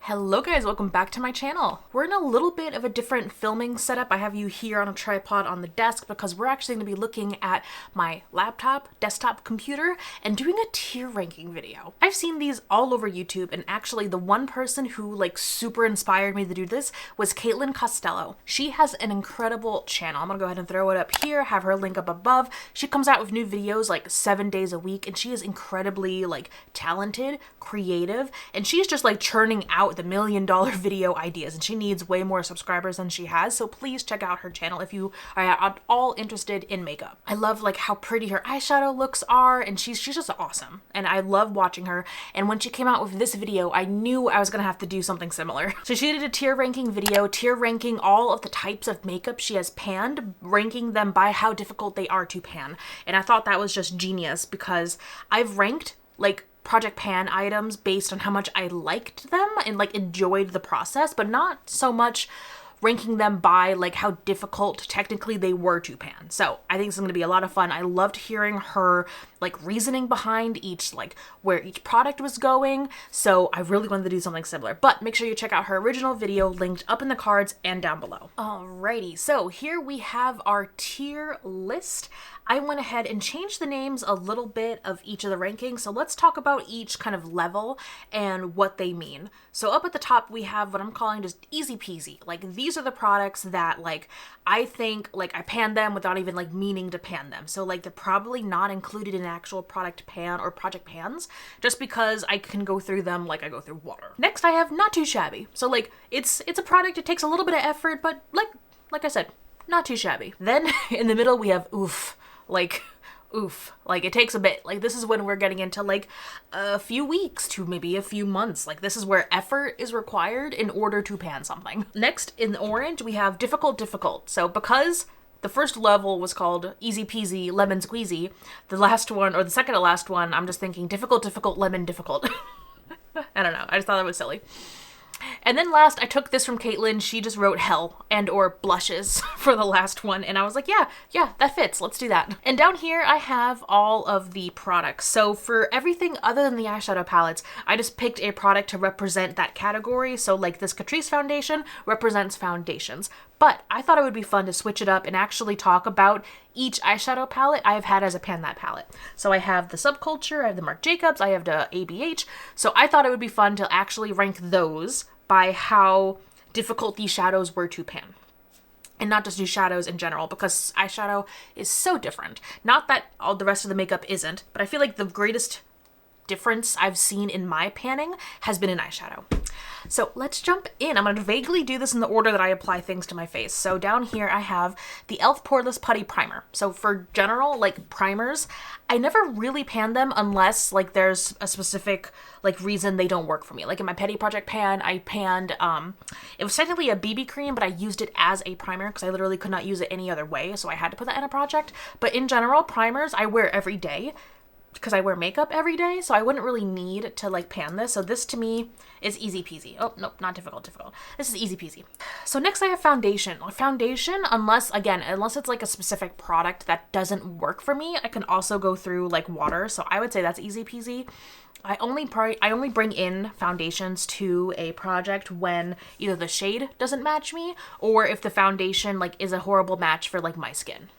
Hello guys, welcome back to my channel. We're in a little bit of a different filming setup. I have you here on a tripod on the desk because we're actually going to be looking at my laptop, desktop computer, and doing a tier ranking video. I've seen these all over YouTube, and actually the one person who super inspired me to do this was Caitlin Costello. She has an incredible channel. I'm gonna go ahead and throw it up here, have her link up above. She comes out with new videos 7 days a week, and she is incredibly talented, creative, and she's just churning out the $1 million video ideas, and she needs way more subscribers than she has, so please check out her channel if you are at all interested in makeup. I love how pretty her eyeshadow looks are, and she's just awesome, and I love watching her. And when she came out with this video, I knew I was gonna have to do something similar. So she did a tier ranking video, tier ranking all of the types of makeup she has panned, ranking them by how difficult they are to pan, and I thought that was just genius because I've ranked project pan items based on how much I liked them and enjoyed the process, but not so much ranking them by how difficult technically they were to pan. So I think this is going to be a lot of fun. I loved hearing her reasoning behind each where each product was going, so I really wanted to do something similar. But make sure you check out her original video linked up in the cards and down below. Alrighty, so here we have our tier list. I went ahead and changed the names a little bit of each of the rankings, so let's talk about each kind of level and what they mean. So up at the top we have what I'm calling just easy peasy. These are the products that I think I panned them without even meaning to pan them. So they're probably not included in actual product pan or project pans, just because I can go through them like I go through water. Next I have not too shabby. So it's a product, it takes a little bit of effort, but like I said, not too shabby. Then in the middle we have oof. It takes a bit. This is when we're getting into a few weeks to maybe a few months. This is where effort is required in order to pan something. Next, in orange, we have difficult. So because the first level was called easy peasy lemon squeezy, the last one, or the second to last one, I'm just thinking difficult, lemon difficult. I don't know. I just thought that was silly. And then last, I took this from Caitlin. She just wrote hell and or blushes for the last one. And I was like, yeah, that fits. Let's do that. And down here, I have all of the products. So for everything other than the eyeshadow palettes, I just picked a product to represent that category. So this Catrice foundation represents foundations. But I thought it would be fun to switch it up and actually talk about each eyeshadow palette I've had as a pan that palette. So I have the Subculture, I have the Marc Jacobs, I have the ABH. So I thought it would be fun to actually rank those by how difficult these shadows were to pan. And not just do shadows in general, because eyeshadow is so different. Not that all the rest of the makeup isn't, but I feel like the greatest difference I've seen in my panning has been in eyeshadow. So let's jump in. I'm going to vaguely do this in the order that I apply things to my face. So down here I have the e.l.f. Poreless Putty Primer. So for general primers, I never really pan them unless there's a specific reason they don't work for me. In my Petty Project pan, I panned, it was technically a BB cream, but I used it as a primer because I literally could not use it any other way. So I had to put that in a project. But in general, primers I wear every day, because I wear makeup every day, so I wouldn't really need to pan this. So this to me is easy peasy. Oh, nope, not difficult. This is easy peasy. So next I have foundation. Foundation, unless it's a specific product that doesn't work for me, I can also go through water. So I would say that's easy peasy. I only bring in foundations to a project when either the shade doesn't match me, or if the foundation is a horrible match for my skin.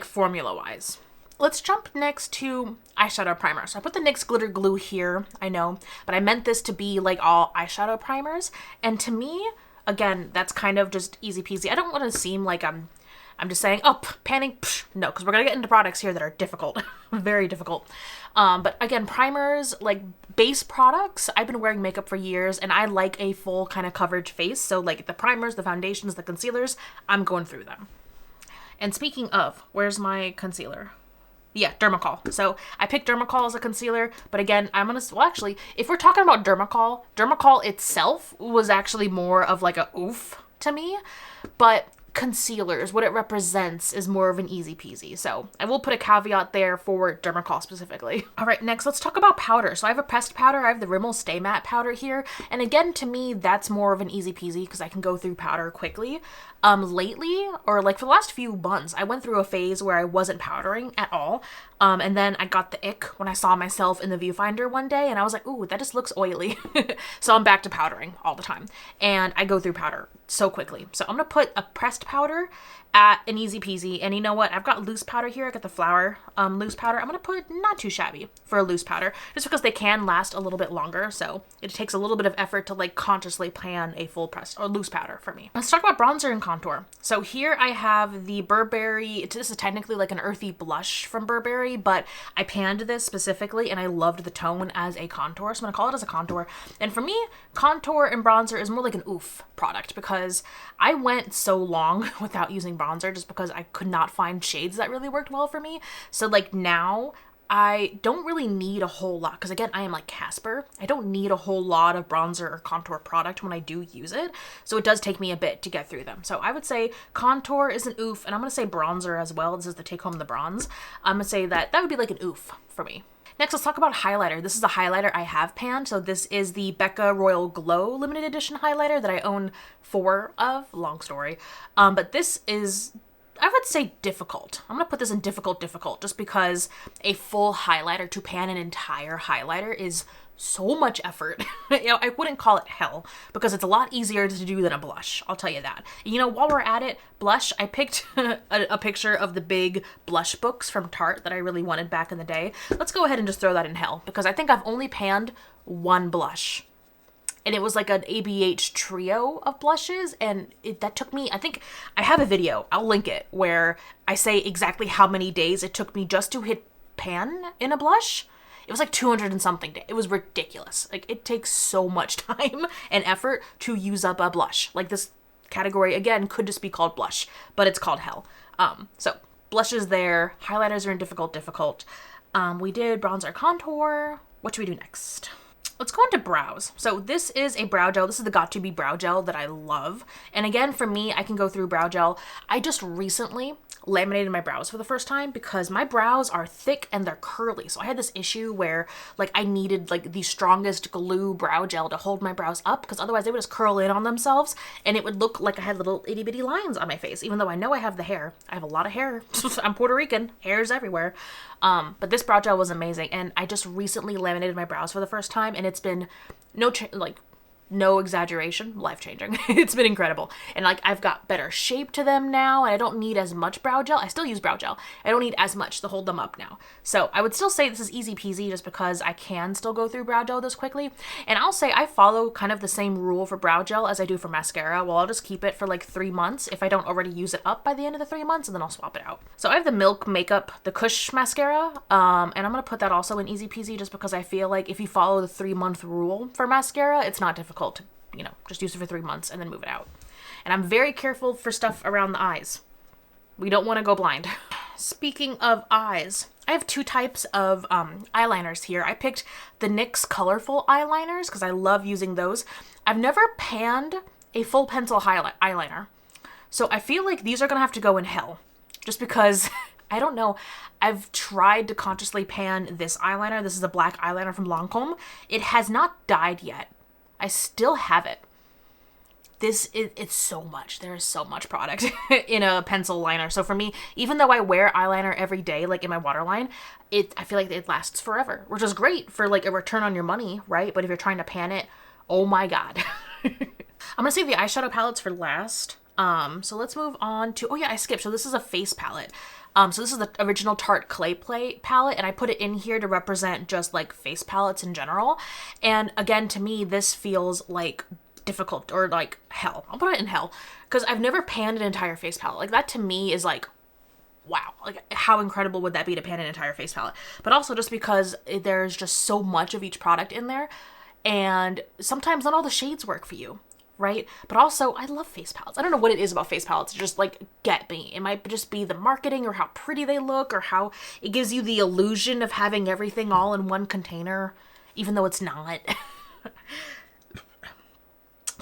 Formula wise. Let's jump next to eyeshadow primer. So I put the NYX glitter glue here, I know, but I meant this to be all eyeshadow primers. And to me, again, that's kind of just easy peasy. I don't want to seem like I'm just saying, oh, panning, no, because we're going to get into products here that are difficult, very difficult. But again, primers, base products, I've been wearing makeup for years, and I like a full kind of coverage face. So the primers, the foundations, the concealers, I'm going through them. And speaking of, where's my concealer? Yeah, Dermacol. So I picked Dermacol as a concealer, but again, if we're talking about Dermacol itself was actually more of a oof to me, but concealers, what it represents is more of an easy peasy. So I will put a caveat there for Dermacol specifically. All right, next let's talk about powder. So I have a pressed powder. I have the Rimmel Stay Matte powder here. And again, to me, that's more of an easy peasy because I can go through powder quickly. Lately, or like for the last few months, I went through a phase where I wasn't powdering at all. And then I got the ick when I saw myself in the viewfinder one day and I was like, ooh, that just looks oily. So I'm back to powdering all the time. And I go through powder so quickly. So I'm going to put a pressed powder at an easy peasy. And you know what? I've got loose powder here. I got the Flower loose powder. I'm going to put not too shabby for a loose powder just because they can last a little bit longer. So it takes a little bit of effort to like consciously pan a full pressed or loose powder for me. Let's talk about bronzer and contour. So here I have the Burberry. This is technically like an earthy blush from Burberry, but I panned this specifically and I loved the tone as a contour. So I'm going to call it as a contour. And for me, contour and bronzer is more like an oof product because I went so long without using bronzer just because I could not find shades that really worked well for me. So like now I don't really need a whole lot because again, I am like Casper. I don't need a whole lot of bronzer or contour product when I do use it. So it does take me a bit to get through them. So I would say contour is an oof and I'm going to say bronzer as well. This is the Take Home the Bronze. I'm going to say that would be like an oof for me. Next, let's talk about highlighter. This is a highlighter I have panned. So this is the Becca Royal Glow limited edition highlighter that I own 4 of. Long story. But this is, I would say, difficult. I'm going to put this in difficult just because a full highlighter to pan an entire highlighter is so much effort. You know, I wouldn't call it hell because it's a lot easier to do than a blush. I'll tell you that. You know, while we're at it, blush, I picked a picture of the big blush books from Tarte that I really wanted back in the day. Let's go ahead and just throw that in hell because I think I've only panned one blush. And it was like an ABH trio of blushes. And that took me, I think I have a video, I'll link it, where I say exactly how many days it took me just to hit pan in a blush. It was like 200 and something days. It was ridiculous. Like it takes so much time and effort to use up a blush. Like this category, again, could just be called blush, but it's called hell. So blushes there, highlighters are in difficult. We did bronzer contour. What should we do next? Let's go into brows. So this is a brow gel. This is the Got2b brow gel that I love. And again, for me, I can go through brow gel. I just recently laminated my brows for the first time because my brows are thick and they're curly. So I had this issue where like I needed like the strongest glue brow gel to hold my brows up because otherwise they would just curl in on themselves and it would look like I had little itty bitty lines on my face, even though I know I have the hair. I have a lot of hair. I'm Puerto Rican. Hair's everywhere. But this brow gel was amazing. And I just recently laminated my brows for the first time and it's been no exaggeration, life-changing. It's been incredible. And like I've got better shape to them now and I don't need as much brow gel. I still use brow gel. I don't need as much to hold them up now. So I would still say this is easy peasy just because I can still go through brow gel this quickly. And I'll say I follow kind of the same rule for brow gel as I do for mascara. Well, I'll just keep it for like 3 months if I don't already use it up by the end of the 3 months and then I'll swap it out. So I have the Milk Makeup, the Kush mascara. And I'm going to put that also in easy peasy just because I feel like if you follow the 3-month rule for mascara, it's not difficult to, just use it for 3 months and then move it out. And I'm very careful for stuff around the eyes. We don't want to go blind. Speaking of eyes, I have 2 types of eyeliners here. I picked the NYX colorful eyeliners because I love using those. I've never panned a full pencil eyeliner. So I feel like these are going to have to go in hell just because I don't know. I've tried to consciously pan this eyeliner. This is a black eyeliner from Lancome. It has not dyed yet. I still have it. It's so much. There is so much product in a pencil liner. So for me, even though I wear eyeliner every day, like in my waterline, I feel like it lasts forever, which is great for like a return on your money, right? But if you're trying to pan it, oh my God. I'm going to save the eyeshadow palettes for last. So let's move on to, oh yeah, I skipped. So this is a face palette. So this is the original Tarte Clay Play palette, and I put it in here to represent just like face palettes in general. And again, to me, this feels like difficult or like hell. I'll put it in hell because I've never panned an entire face palette. Like that to me is like, wow, like how incredible would that be to pan an entire face palette? But also just because there's just so much of each product in there and sometimes not all the shades work for you. Right? But also, I love face palettes. I don't know what it is about face palettes. Just like get me. It might just be the marketing or how pretty they look or how it gives you the illusion of having everything all in one container, even though it's not.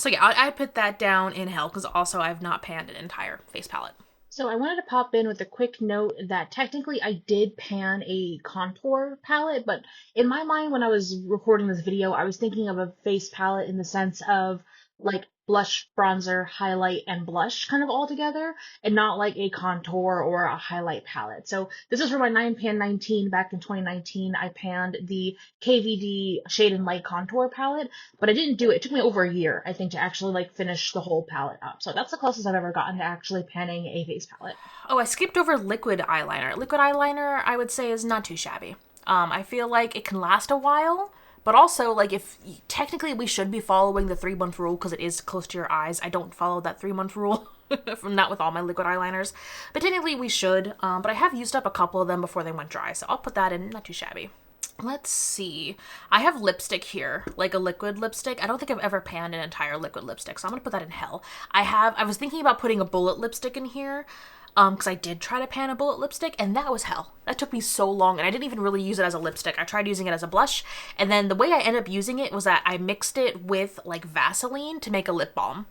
So yeah, I put that down in hell because also I've not panned an entire face palette. So I wanted to pop in with a quick note that technically I did pan a contour palette, but in my mind when I was recording this video, I was thinking of a face palette in the sense of like blush, bronzer, highlight, and blush kind of all together, and not like a contour or a highlight palette. So this is for my 9 pan 19 back in 2019. I panned the KVD Shade and Light Contour palette, but I didn't do it. It took me over a year, I think, to actually like finish the whole palette up. So that's the closest I've ever gotten to actually panning a face palette. Oh, I skipped over liquid eyeliner. Liquid eyeliner, I would say, is not too shabby. I feel like it can last a while, but also, like, if technically we should be following the 3-month rule because it is close to your eyes. I don't follow that 3-month rule, from not with all my liquid eyeliners, but technically we should. But I have used up a couple of them before they went dry, so I'll put that in. Not too shabby. Let's see. I have lipstick here, like a liquid lipstick. I don't think I've ever panned an entire liquid lipstick, so I'm gonna put that in hell. I was thinking about putting a bullet lipstick in here, because I did try to pan a bullet lipstick, and that was hell. That took me so long, and I didn't even really use it as a lipstick. I tried using it as a blush, and then the way I ended up using it was that I mixed it with, like, Vaseline to make a lip balm.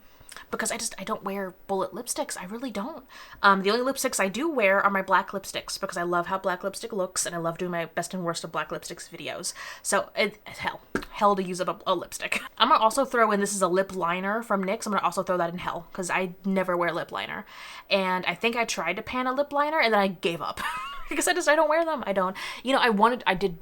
Because I don't wear bullet lipsticks. I really don't. The only lipsticks I do wear are my black lipsticks because I love how black lipstick looks and I love doing my best and worst of black lipsticks videos. So it's hell to use up a lipstick. I'm gonna also throw in, this is a lip liner from NYX. I'm gonna also throw that in hell because I never wear lip liner. And I think I tried to pan a lip liner and then I gave up because I don't wear them. I don't. You know, I did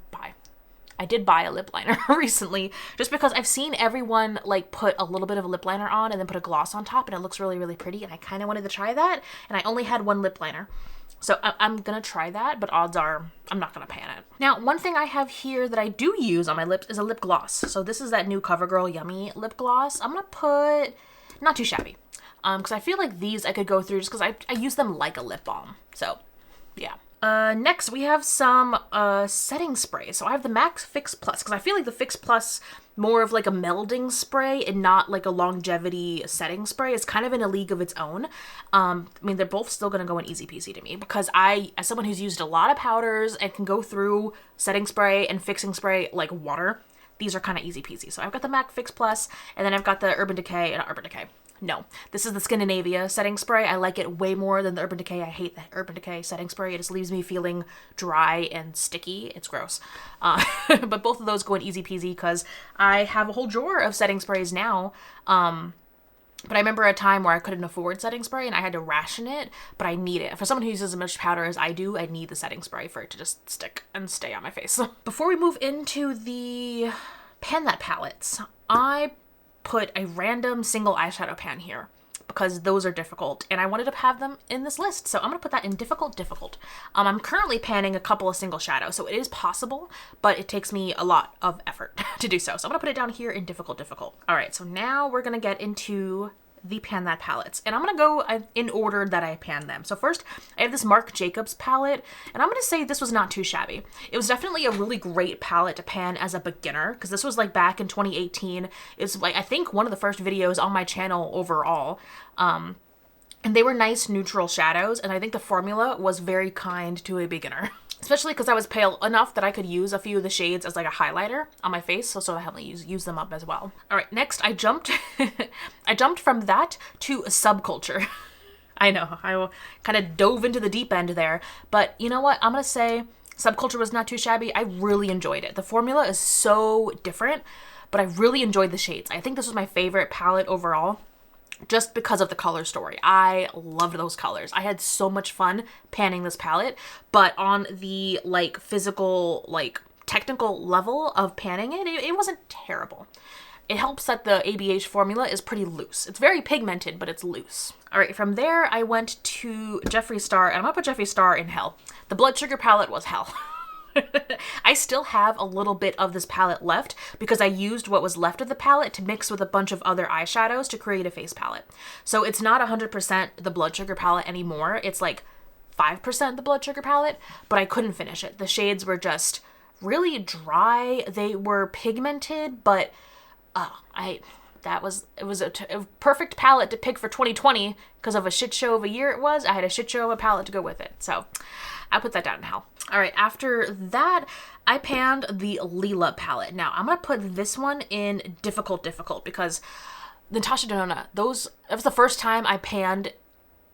buy a lip liner recently just because I've seen everyone like put a little bit of a lip liner on and then put a gloss on top and it looks really, really pretty, and I kind of wanted to try that, and I only had one lip liner. So I'm gonna try that, but odds are I'm not gonna pan it. Now, one thing I have here that I do use on my lips is a lip gloss. So this is that new CoverGirl Yummy lip gloss. I'm gonna put, not too shabby, because I feel like these I could go through just because I use them like a lip balm. So yeah. Next, we have some setting spray. So I have the MAC Fix Plus, because I feel like the Fix Plus, more of like a melding spray and not like a longevity setting spray, is kind of in a league of its own. I mean, they're both still going to go in easy peasy to me, because I, as someone who's used a lot of powders and can go through setting spray and fixing spray like water, these are kind of easy peasy. So I've got the MAC Fix Plus, and then I've got the Urban Decay, No, this is the Scandinavia setting spray. I like it way more than the Urban Decay. I hate the Urban Decay setting spray. It just leaves me feeling dry and sticky. It's gross. But both of those go in easy peasy because I have a whole drawer of setting sprays now. But I remember a time where I couldn't afford setting spray and I had to ration it, but I need it. For someone who uses as much powder as I do, I need the setting spray for it to just stick and stay on my face. Before we move into the Pan That palettes, I put a random single eyeshadow pan here because those are difficult and I wanted to have them in this list. So I'm going to put that in difficult. I'm currently panning a couple of single shadows, so it is possible, but it takes me a lot of effort to do so. So I'm going to put it down here in difficult. All right, so now we're going to get into the Pan That palettes, and I'm going to go in order that I pan them. So first, I have this Marc Jacobs palette, and I'm going to say this was not too shabby. It was definitely a really great palette to pan as a beginner, because this was like back in 2018. It's like, I think, one of the first videos on my channel overall. And they were nice neutral shadows, and I think the formula was very kind to a beginner. Especially because I was pale enough that I could use a few of the shades as like a highlighter on my face, so I helped me use them up as well. All right, next I jumped from that to Subculture. I know, I kind of dove into the deep end there, but you know what? I'm gonna say Subculture was not too shabby. I really enjoyed it. The formula is so different, but I really enjoyed the shades. I think this was my favorite palette overall, just because of the color story. I loved those colors. I had so much fun panning this palette, but on the like physical, like technical level of panning it wasn't terrible. It helps that the ABH formula is pretty loose. It's very pigmented, but it's loose. All right, from there I went to Jeffree Star, and I'm gonna put Jeffree Star in hell. The Blood Sugar palette was hell. I still have a little bit of this palette left because I used what was left of the palette to mix with a bunch of other eyeshadows to create a face palette. So it's not 100% the Blood Sugar palette anymore. It's like 5% the Blood Sugar palette, but I couldn't finish it. The shades were just really dry. They were pigmented, but it was a perfect palette to pick for 2020 because of a shit show of a year it was. I had a shit show of a palette to go with it. So I put that down in hell. All right, after that, I panned the Lila palette. Now, I'm going to put this one in difficult because Natasha Denona, that was the first time I panned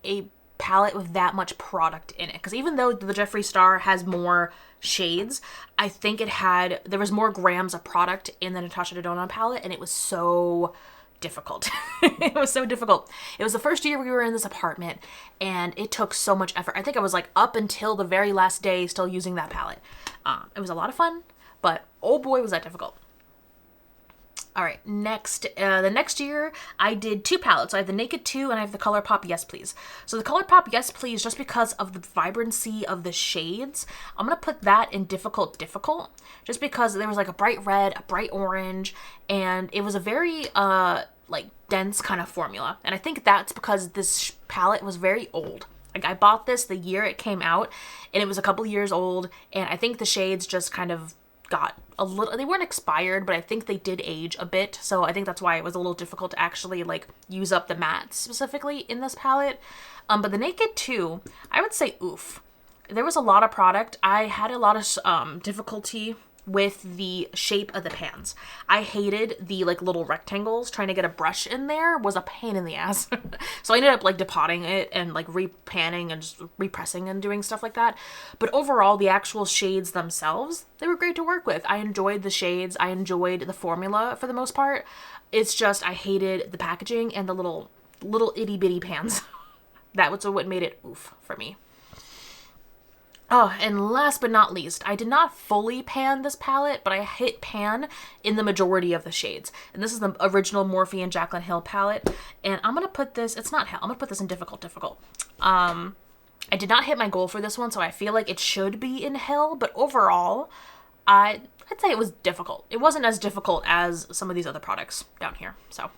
a palette with that much product in it. Because even though the Jeffree Star has more shades, I think there was more grams of product in the Natasha Denona palette, and it was so difficult. It was so difficult. It was the first year we were in this apartment, and it took so much effort. I think I was like up until the very last day still using that palette. It was a lot of fun, but oh boy was that difficult. All right, the next year I did 2 palettes. I have the Naked 2 and I have the ColourPop Yes Please. So the ColourPop Yes Please, just because of the vibrancy of the shades, I'm going to put that in difficult, just because there was like a bright red, a bright orange, and it was a very like dense kind of formula. And I think that's because this palette was very old. Like I bought this the year it came out, and it was a couple years old, and I think the shades just kind of got a little, they weren't expired, but I think they did age a bit, so I think that's why it was a little difficult to actually like use up the mattes specifically in this palette. But the Naked 2, I would say oof. There was a lot of product. I had a lot of difficulty with the shape of the pans. I hated the like little rectangles. Trying to get a brush in there was a pain in the ass. So I ended up like depotting it and like repanning and just repressing and doing stuff like that. But overall, the actual shades themselves, they were great to work with. I enjoyed the shades. I enjoyed the formula for the most part. It's just I hated the packaging and the little itty bitty pans. That was what made it oof for me. Oh, and last but not least, I did not fully pan this palette, but I hit pan in the majority of the shades. And this is the original Morphe and Jaclyn Hill palette. And I'm going to put this, it's not Hill, I'm going to put this in difficult. I did not hit my goal for this one, so I feel like it should be in Hill, but overall, I'd say it was difficult. It wasn't as difficult as some of these other products down here. So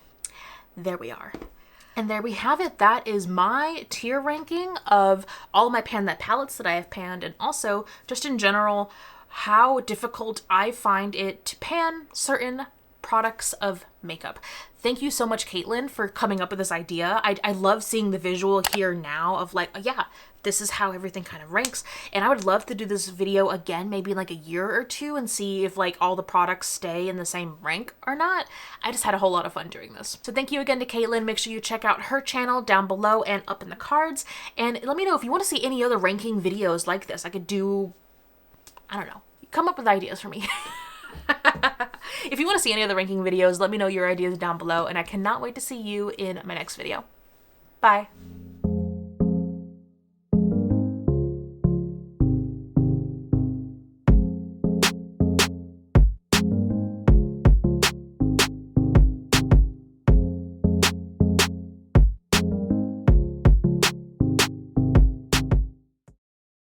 there we are. And there we have it. That is my tier ranking of all my pan that palettes that I have panned, and also just in general how difficult I find it to pan certain products of makeup. Thank you so much, Caitlin, for coming up with this idea. I love seeing the visual here now of like, yeah, this is how everything kind of ranks. And I would love to do this video again, maybe in like a year or two, and see if like all the products stay in the same rank or not. I just had a whole lot of fun doing this. So thank you again to Caitlin. Make sure you check out her channel down below and up in the cards. And let me know if you want to see any other ranking videos like this. I could do, I don't know, come up with ideas for me. If you want to see any other ranking videos, let me know your ideas down below, and I cannot wait to see you in my next video. Bye.